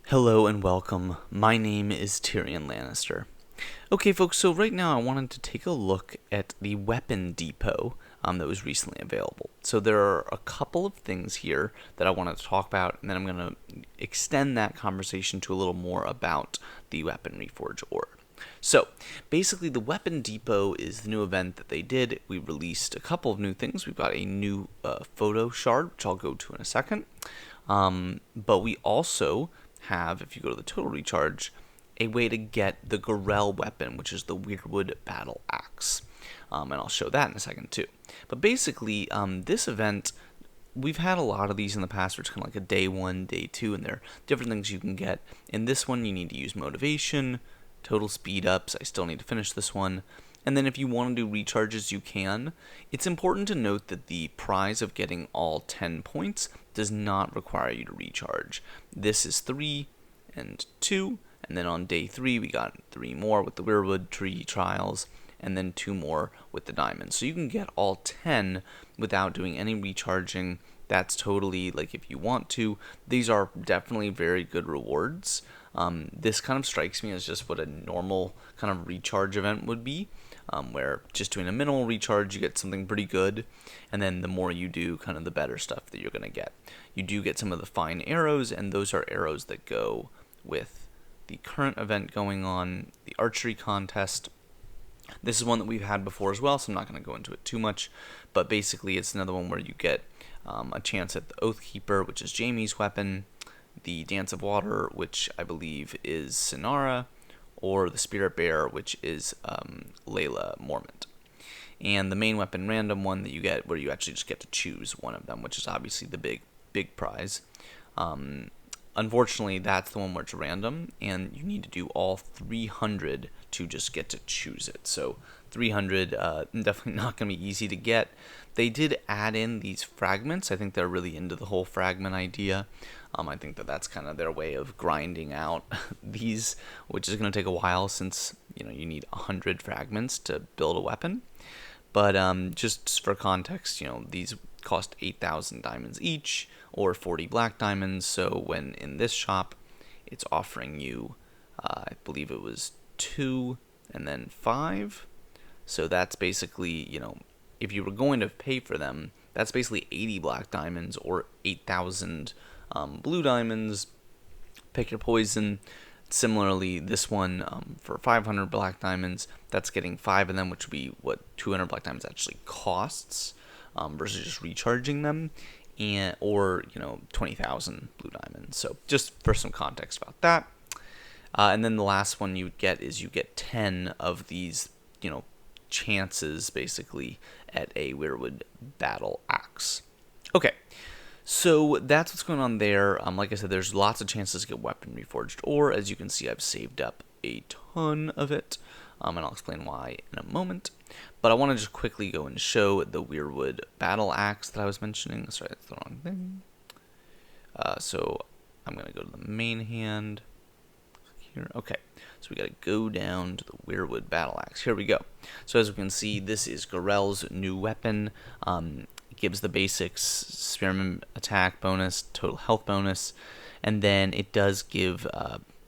Hello and welcome. My name is TyrionLanstr. Okay, folks, so right now I wanted to take a look at the weapon depot that was recently available. So there are a couple of things here that I wanted to talk about, and then I'm going to extend that conversation to a little more about the Weapon Reforge ore. So, basically, the Weapon Depot is the new event that they did. We released a couple of new things. We've got a new photo shard, which I'll go to in a second. But we also have, if you go to the total recharge, a way to get the Gorel weapon, which is the Weirwood Battle Axe. And I'll show that in a second too. But basically, this event, we've had a lot of these in the past where it's kind of like a day one, day two, and there are different things you can get. In this one, you need to use motivation, total speed ups. I still need to finish this one. And then if you want to do recharges, you can. It's important to note that the prize of getting all 10 points does not require you to recharge. This is 3 and 2, and then on day 3 we got 3 more with the Weirwood Tree Trials, and then 2 more with the Diamonds. So you can get all 10 without doing any recharging. That's totally, like, if you want to. These are definitely very good rewards. This kind of strikes me as just what a normal kind of recharge event would be, where just doing a minimal recharge, you get something pretty good, and then the more you do, kind of the better stuff that you're going to get. You do get some of the fine arrows, and those are arrows that go with the current event going on, the archery contest. This is one that we've had before as well, so I'm not going to go into it too much, but basically it's another one where you get a chance at the Oathkeeper, which is Jaime's weapon, the Dance of Water, which I believe is Sinara, or the Spirit Bearer, which is Layla Mormont. And the main weapon random one that you get, where you actually just get to choose one of them, which is obviously the big prize. Unfortunately, that's the one where it's random, and you need to do all 300 to just get to choose it. So 300, definitely not going to be easy to get. They did add in these fragments. I think they're really into the whole fragment idea. I think that that's kind of their way of grinding out these, which is going to take a while since, you need 100 fragments to build a weapon. But just for context, these cost 8,000 diamonds each, or 40 black diamonds. So when in this shop, it's offering you, I believe it was 2 and then 5. So that's basically, if you were going to pay for them, that's basically 80 black diamonds or 8,000 blue diamonds. Pick your poison. Similarly, this one, for 500 black diamonds, that's getting 5 of them, which would be what 200 black diamonds actually costs, versus just recharging them, or 20,000 blue diamonds. So just for some context about that. And then the last one you get is you get 10 of these, chances basically at a Weirwood Battle Axe. Okay. So that's what's going on there. Like I said, there's lots of chances to get Weapon Reforged ore. As you can see, I've saved up a ton of it, and I'll explain why in a moment. But I want to just quickly go and show the Weirwood Battle Axe that I was mentioning. Sorry, that's the wrong thing. So I'm going to go to the main hand here. Okay, so we got to go down to the Weirwood Battle Axe. Here we go. So as we can see, this is Gorel's new weapon. Gives the basics, spearman attack bonus, total health bonus, and then it does give,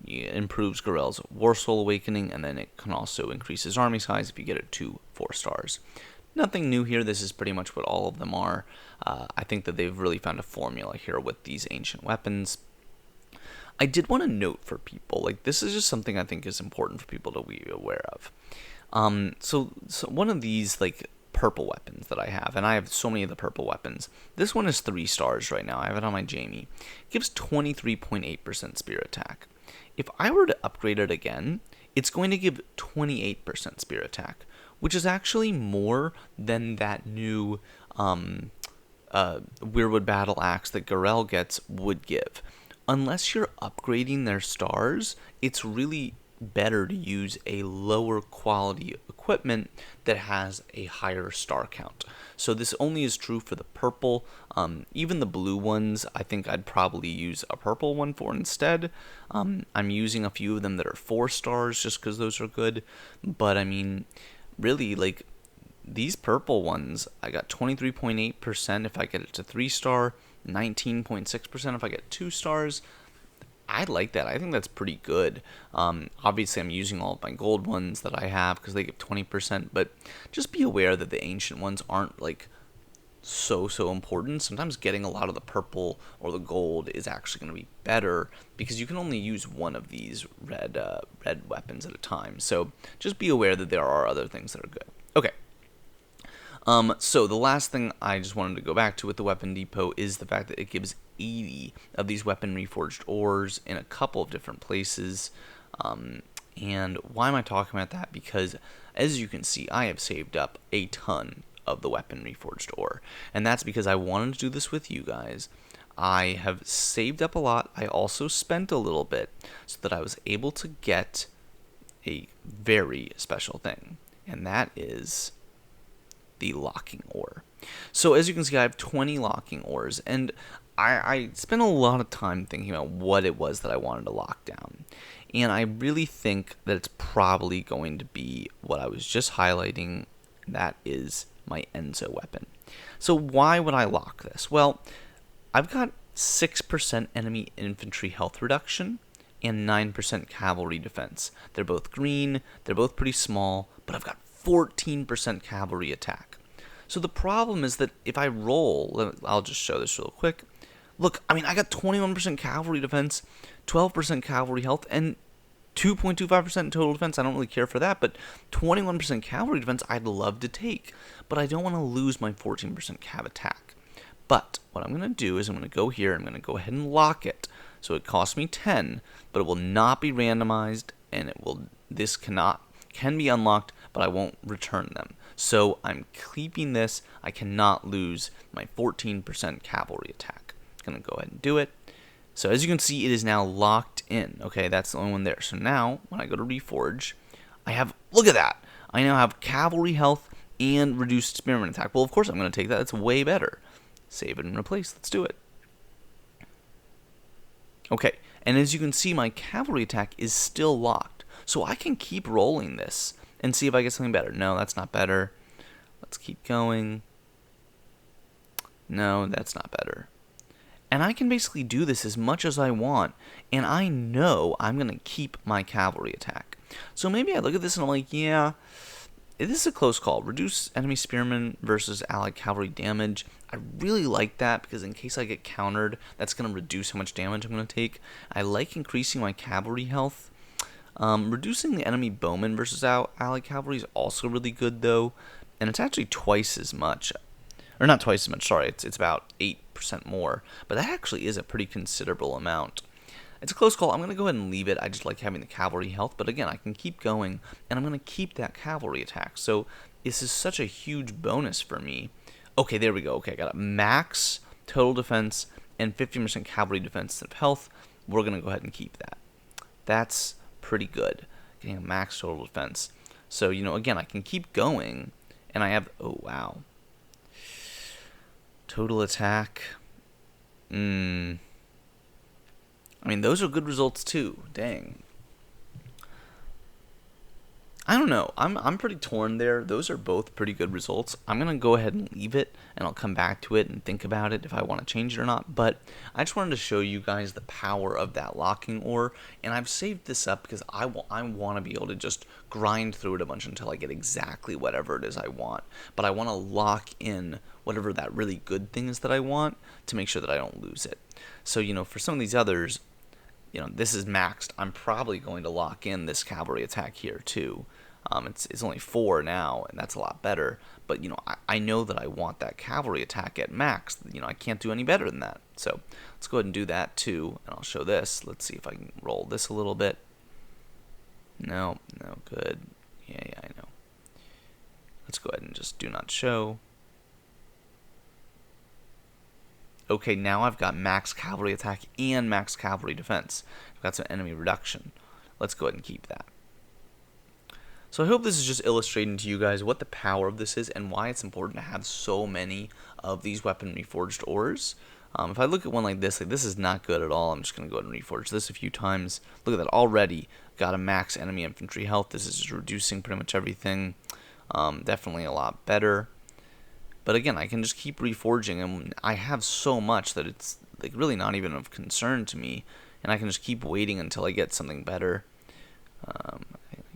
improves Gorel's War Soul Awakening, and then it can also increase his army size if you get it to 4 stars. Nothing new here. This is pretty much what all of them are. I think that they've really found a formula here with these ancient weapons. I did want to note for people, like, this is just something I think is important for people to be aware of. So one of these, like, purple weapons that I have, and I have so many of the purple weapons. This one is 3 stars right now. I have it on my Jaime. It gives 23.8% spear attack. If I were to upgrade it again, it's going to give 28% spear attack, which is actually more than that new Weirwood Battle Axe that Gorel gets would give. Unless you're upgrading their stars, it's really better to use a lower quality equipment that has a higher star count. So this only is true for the purple. Even the blue ones, I think I'd probably use a purple one for instead. I'm using a few of them that are 4 stars just because those are good. But I mean, really, like, these purple ones, I got 23.8% if I get it to 3 star, 19.6% if I get 2 stars. I like that. I think that's pretty good. Obviously, I'm using all of my gold ones that I have because they give 20%, but just be aware that the ancient ones aren't like so important. Sometimes getting a lot of the purple or the gold is actually going to be better because you can only use one of these red weapons at a time. So just be aware that there are other things that are good. Okay. So the last thing I just wanted to go back to with the weapon depot is the fact that it gives 80 of these weapon reforged ores in a couple of different places. And why am I talking about that? Because as you can see, I have saved up a ton of the weapon reforged ore, and that's because I wanted to do this with you guys. I have saved up a lot. I also spent a little bit so that I was able to get a very special thing, and that is the locking ore. So as you can see, I have 20 locking ores, and I spent a lot of time thinking about what it was that I wanted to lock down. And I really think that it's probably going to be what I was just highlighting, that is my Enzo weapon. So why would I lock this? Well, I've got 6% enemy infantry health reduction and 9% cavalry defense. They're both green, they're both pretty small, but I've got 14% cavalry attack. So the problem is that if I roll, I'll just show this real quick. Look, I mean, I got 21% cavalry defense, 12% cavalry health, and 2.25% total defense. I don't really care for that, but 21% cavalry defense I'd love to take. But I don't want to lose my 14% cav attack. But what I'm going to do is I'm going to go here, I'm going to go ahead and lock it. So it costs me 10, but it will not be randomized, and this can be unlocked, but I won't return them. So I'm keeping this. I cannot lose my 14% cavalry attack. I'm going to go ahead and do it. So as you can see, it is now locked in. Okay, that's the only one there. So now, when I go to Reforge, I have, look at that! I now have cavalry health and reduced spearman attack. Well, of course I'm going to take that. That's way better. Save it and replace. Let's do it. Okay, and as you can see, my cavalry attack is still locked. So I can keep rolling this and see if I get something better. No, that's not better. Let's keep going. No, that's not better. And I can basically do this as much as I want, and I know I'm going to keep my cavalry attack. So maybe I look at this and I'm like, yeah, this is a close call. Reduce enemy spearmen versus allied cavalry damage. I really like that because in case I get countered, that's going to reduce how much damage I'm going to take. I like increasing my cavalry health. Reducing the enemy bowman versus allied cavalry is also really good, though, and it's actually twice as much. Or not twice as much, sorry, it's about 8% more, but that actually is a pretty considerable amount. It's a close call. I'm going to go ahead and leave it. I just like having the cavalry health, but again, I can keep going, and I'm going to keep that cavalry attack. So this is such a huge bonus for me. Okay, there we go. Okay, I got a max total defense and 15% cavalry defense of health. We're going to go ahead and keep that. That's pretty good, getting a max total defense. So, again, I can keep going, and I have, oh, wow. Total attack. I mean, those are good results too. Dang. I don't know. I'm pretty torn there. Those are both pretty good results. I'm going to go ahead and leave it, and I'll come back to it and think about it if I want to change it or not. But I just wanted to show you guys the power of that locking ore, and I've saved this up because I want to be able to just grind through it a bunch until I get exactly whatever it is I want. But I want to lock in whatever that really good thing is that I want to make sure that I don't lose it. So, for some of these others, this is maxed. I'm probably going to lock in this cavalry attack here too. It's only 4 now, and that's a lot better. But, I know that I want that cavalry attack at max. I can't do any better than that. So let's go ahead and do that too, and I'll show this. Let's see if I can roll this a little bit. No, good. Yeah, I know. Let's go ahead and just do not show. Okay, now I've got max cavalry attack and max cavalry defense. I've got some enemy reduction. Let's go ahead and keep that. So I hope this is just illustrating to you guys what the power of this is and why it's important to have so many of these weapon reforged ores. If I look at one like this is not good at all. I'm just going to go ahead and reforge this a few times. Look at that, already got a max enemy infantry health. This is just reducing pretty much everything. Definitely a lot better. But again, I can just keep reforging, and I have so much that it's really not even of concern to me. and I can just keep waiting until I get something better. I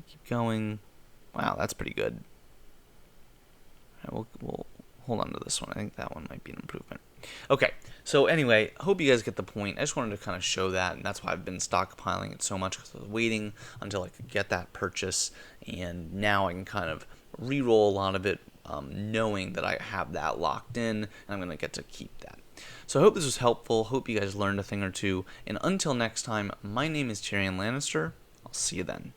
keep going. Wow, that's pretty good. We'll hold on to this one. I think that one might be an improvement. Okay, so anyway, I hope you guys get the point. I just wanted to kind of show that, and that's why I've been stockpiling it so much, because I was waiting until I could get that purchase, and now I can kind of re-roll a lot of it, knowing that I have that locked in, and I'm going to get to keep that. So I hope this was helpful. Hope you guys learned a thing or two, and until next time, my name is TyrionLanstr. I'll see you then.